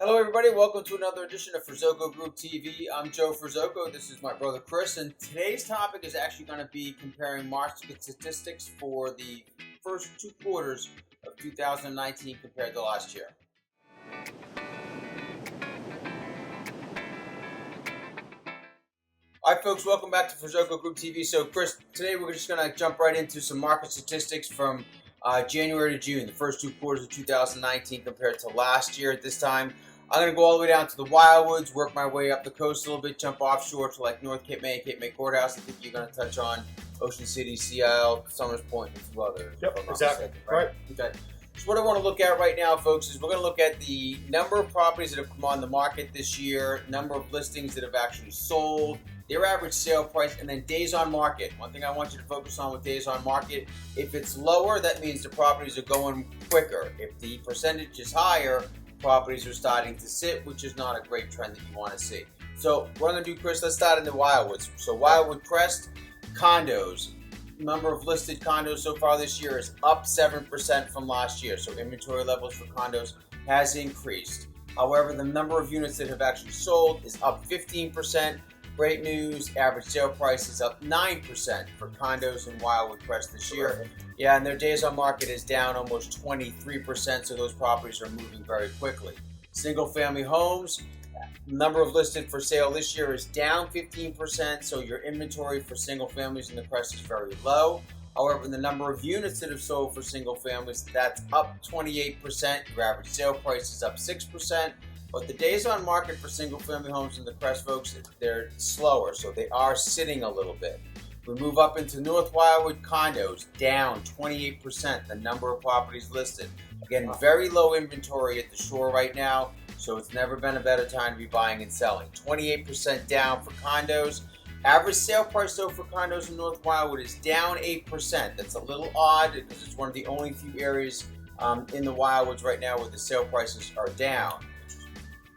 Hello everybody, welcome to another edition of Ferzoco Group TV. I'm Joe Ferzoco, this is my brother Chris, and today's topic is actually going to be comparing market statistics for the first two quarters of 2019 compared to last year. Alright folks, welcome back to Ferzoco Group TV. So Chris, today we're just going to jump right into some market statistics from January to June, the first two quarters of 2019 compared to last year at this time. I'm going to go all the way down to the Wildwoods, work my way up the coast a little bit, jump offshore to like North Cape May, Cape May Courthouse. I think you're going to touch on Ocean City, Seattle, Summers Point, and a few others. Yep, exactly. Right. Okay. So what I want to look at right now, folks, is we're going to look at the number of properties that have come on the market this year, number of listings that have actually sold, their average sale price, and then days on market. One thing I want you to focus on with days on market, if it's lower, that means the properties are going quicker. If the percentage is higher, properties are starting to sit, which is not a great trend that you want to see. So what I'm going to do, Chris, let's start in the Wildwoods. So Wildwood Crest, condos. Number of listed condos so far this year is up 7% from last year. So inventory levels for condos has increased. However, the number of units that have actually sold is up 15%. Great news, average sale price is up 9% for condos in Wildwood Crest this year. Yeah, and their days on market is down almost 23%, so those properties are moving very quickly. Single family homes, number of listed for sale this year is down 15%, so your inventory for single families in the Crest is very low. However, the number of units that have sold for single families, that's up 28%. Your average sale price is up 6%. But the days on market for single family homes in the Crest, folks, they're slower, so they are sitting a little bit. We move up into North Wildwood, condos down 28%, the number of properties listed. Again, very low inventory at the shore right now, so it's never been a better time to be buying and selling. 28% down for condos. Average sale price though for condos in North Wildwood is down 8%. That's a little odd because it's one of the only few areas in the Wildwoods right now where the sale prices are down.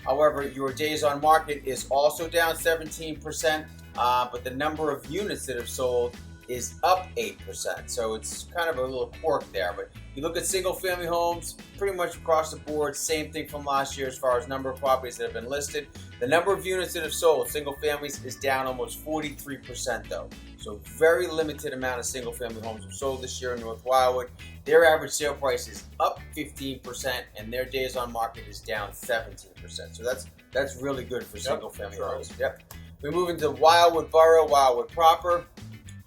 However, your days on market is also down 17%, but the number of units that have sold is up 8%. So it's kind of a little quirk there. But you look at single family homes, pretty much across the board, same thing from last year as far as number of properties that have been listed. The number of units that have sold, single families, is down almost 43% though. So very limited amount of single family homes have sold this year in North Wildwood. Their average sale price is up 15% and their days on market is down 17%. So that's really good for single family homes. Yep. We move into Wildwood Borough, Wildwood proper.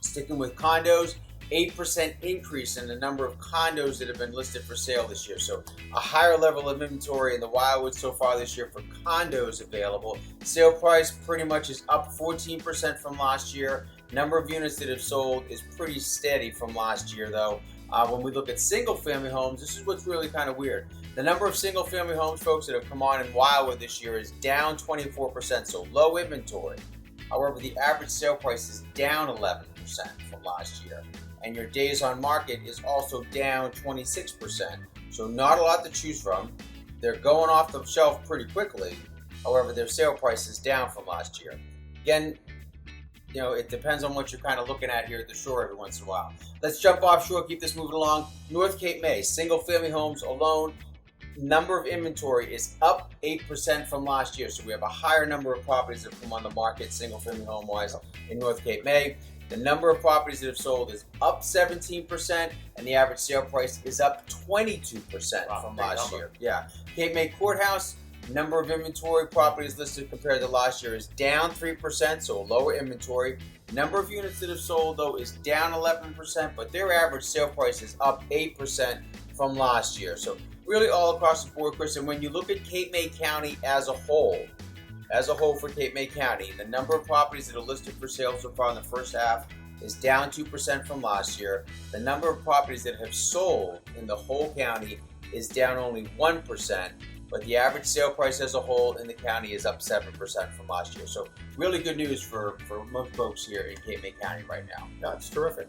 Sticking with condos, 8% increase in the number of condos that have been listed for sale this year. So a higher level of inventory in the Wildwood so far this year for condos available. Sale price pretty much is up 14% from last year. Number of units that have sold is pretty steady from last year though. When we look at single family homes, this is what's really kind of weird. The number of single family homes, folks, that have come on in Wildwood this year is down 24%, so low inventory. However, the average sale price is down 11% from last year. And your days on market is also down 26%. So not a lot to choose from. They're going off the shelf pretty quickly. However, their sale price is down from last year. Again, you know, it depends on what you're kind of looking at here at the shore every once in a while. Let's jump offshore, keep this moving along. North Cape May, single family homes alone. Number of inventory is up 8% from last year. So we have a higher number of properties that have come on the market, single family home wise, in North Cape May. The number of properties that have sold is up 17%, and the average sale price is up 22% from last year. Yeah. Cape May Courthouse, number of inventory properties listed compared to last year is down 3%, so a lower inventory. Number of units that have sold, though, is down 11%, but their average sale price is up 8% from last year. So really all across the board, Chris, and when you look at Cape May County as a whole for Cape May County, the number of properties that are listed for sale so far in the first half is down 2% from last year. The number of properties that have sold in the whole county is down only 1%, but the average sale price as a whole in the county is up 7% from last year. So really good news for most folks here in Cape May County right now. That's terrific.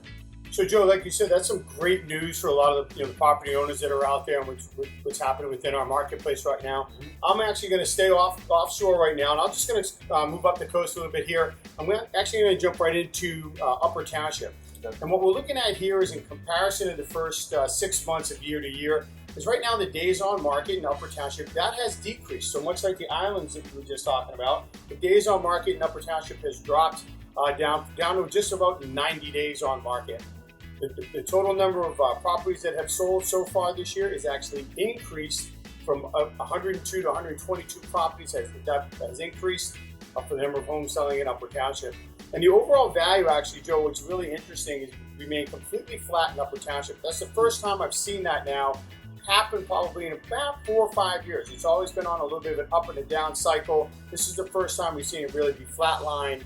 So Joe, like you said, that's some great news for a lot of the property owners that are out there and what's happening within our marketplace right now. Mm-hmm. I'm actually going to stay offshore right now, and I'm just going to move up the coast a little bit here. I'm actually going to jump right into Upper Township. And what we're looking at here is in comparison to the first 6 months of year to year, is right now the days on market in Upper Township, that has decreased. So much like the islands that we were just talking about, the days on market in Upper Township has dropped down to just about 90 days on market. The total number of properties that have sold so far this year is actually increased from 102 to 122 properties. That has increased for the number of homes selling in Upper Township. And the overall value, actually, Joe, what's really interesting is remained completely flat in Upper Township. That's the first time I've seen that now happen probably in about 4 or 5 years. It's always been on a little bit of an up and a down cycle. This is the first time we've seen it really be flatlined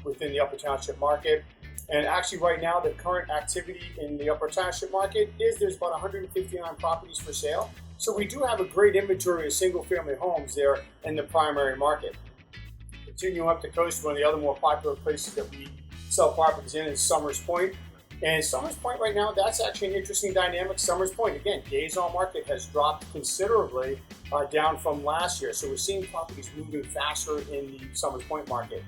within the Upper Township market. And actually right now, the current activity in the Upper Township market is there's about 159 properties for sale. So we do have a great inventory of single-family homes there in the primary market. Continuing up the coast, one of the other more popular places that we sell properties in is Summers Point. And Summers Point right now, that's actually an interesting dynamic. Summers Point, again, days on market has dropped considerably down from last year. So we're seeing properties moving faster in the Summers Point market.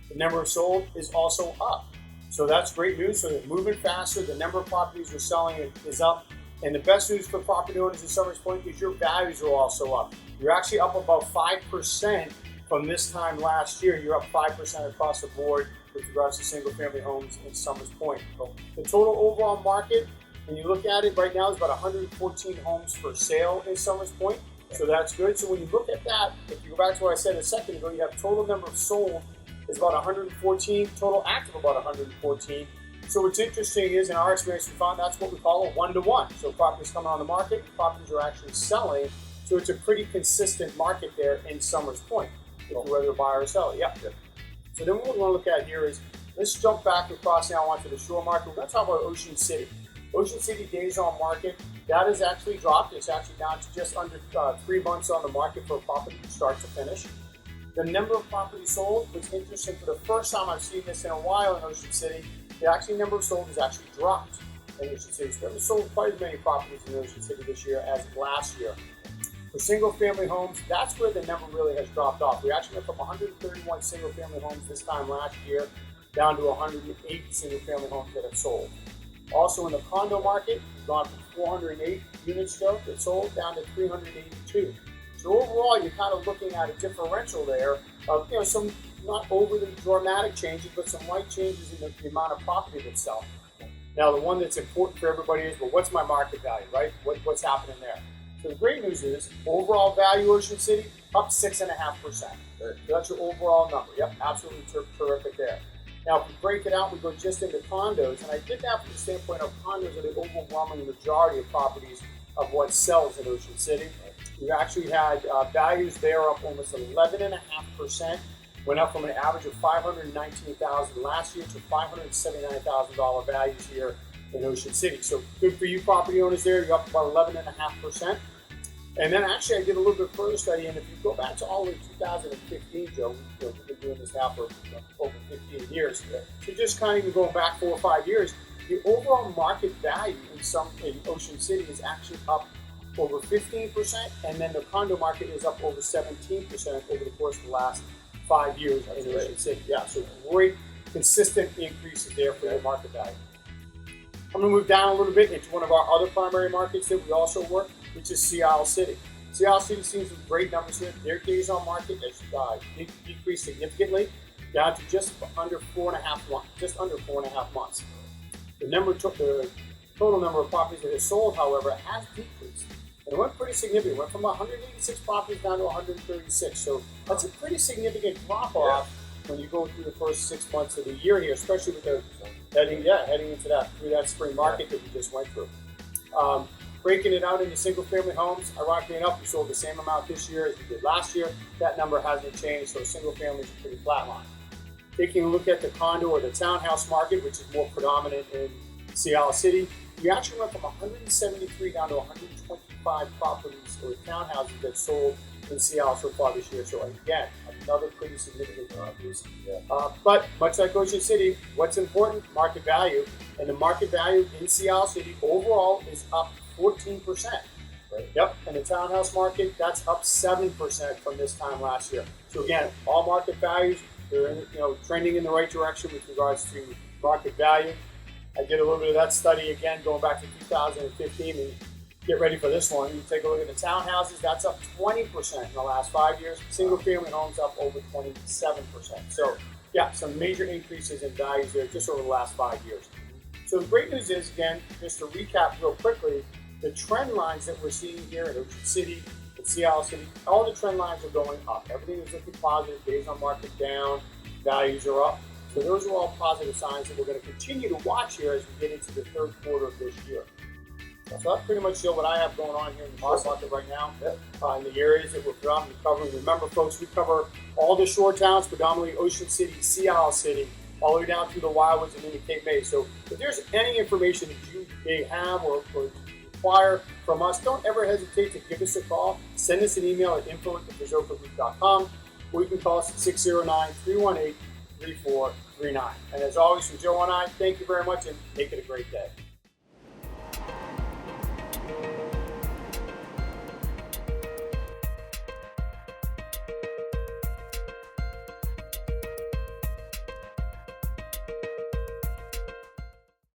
The number of sold is also up. So that's great news. So they're moving faster. The number of properties we're selling is up. And the best news for property owners in Summers Point is your values are also up. You're actually up about 5% from this time last year. You're up 5% across the board with regards to single-family homes in Summers Point. So the total overall market, when you look at it right now, is about 114 homes for sale in Summers Point. So that's good. So when you look at that, if you go back to what I said a second ago, you have total number of sold is about 114, total active about 114. So what's interesting is, in our experience, we found that's what we call a one-to-one. So properties coming on the market, properties are actually selling. So it's a pretty consistent market there in Summers Point, whether to buy or sell. Yeah. So then what we want to look at here is, let's jump back across now onto the shore market. We're going to talk about Ocean City. Ocean City days on market, that has actually dropped. It's actually down to just under 3 months on the market for a property from start to finish. The number of properties sold was interesting. For the first time I've seen this in a while in Ocean City, the actual number of sold has actually dropped in Ocean City. So we haven't sold quite as many properties in Ocean City this year as last year. For single-family homes, that's where the number really has dropped off. We actually went from 131 single-family homes this time last year down to 108 single-family homes that have sold. Also in the condo market, we've gone from 408 units that sold down to 382. So overall, you're kind of looking at a differential there of, some not overly dramatic changes, but some light changes in the amount of property that's selling. Now, the one that's important for everybody is, well, what's my market value, right? What's happening there? So the great news is, overall value Ocean City, up 6.5%. So that's your overall number. Yep, absolutely terrific there. Now, if we break it out, we go just into condos, and I did that from the standpoint of condos are the overwhelming majority of properties of what sells in Ocean City. We've actually had values there up almost 11.5%. Went up from an average of $519,000 last year to $579,000 values here in Ocean City. So good for you property owners there. You're up about 11.5%. And then actually I did a little bit further study, and if you go back to all the way 2015, Joe, we've been doing this now for over 15 years. So just kind of going back 4 or 5 years, the overall market value in Ocean City is actually up over 15%, and then the condo market is up over 17% over the course of the last 5 years in Ocean City. Yeah, so great consistent increases there for the market value. I'm going to move down a little bit into one of our other primary markets that we also work, which is Seattle City. Seattle City seems some great numbers here. Their days on market has decreased significantly, down to just under 4.5 months. Just under 4.5 months. The total number of properties that have sold, however, has decreased. And it went pretty significant. It went from 186 properties down to 136. So that's a pretty significant drop off when you go through the first 6 months of the year here, especially with the heading into that spring market that we just went through. Breaking it out into single-family homes, ironically enough, we sold the same amount this year as we did last year. That number hasn't changed, so single-family is pretty flatline. Taking a look at the condo or the townhouse market, which is more predominant in Seattle City, we actually went from 173 down to 125 properties or townhouses that sold in Seattle so far this year. So again, another pretty significant increase. But much like Ocean City, what's important? Market value. And the market value in Seattle City overall is up 14%. Right. Yep. And the townhouse market, that's up 7% from this time last year. So again, all market values, they're trending in the right direction with regards to market value. I did a little bit of that study again, going back to 2015, and get ready for this one. You take a look at the townhouses, that's up 20% in the last 5 years. Single family homes up over 27%. So yeah, some major increases in values there just over the last 5 years. So the great news is, again, just to recap real quickly, the trend lines that we're seeing here in Ocean City, in Seattle City, all the trend lines are going up. Everything is looking positive. Days on market down, values are up. So those are all positive signs that we're going to continue to watch here as we get into the third quarter of this year. So that's pretty much what I have going on here in the short market right now. In the areas that we're predominantly covering. Remember, folks, we cover all the shore towns, predominantly Ocean City, Seattle City, all the way down through the Wildwoods and into Cape May. So if there's any information that you may have or require from us, don't ever hesitate to give us a call. Send us an email at info@ferzocogroup.com, or you can call us at 609-318-3439. And as always, from Joe and I, thank you very much and make it a great day.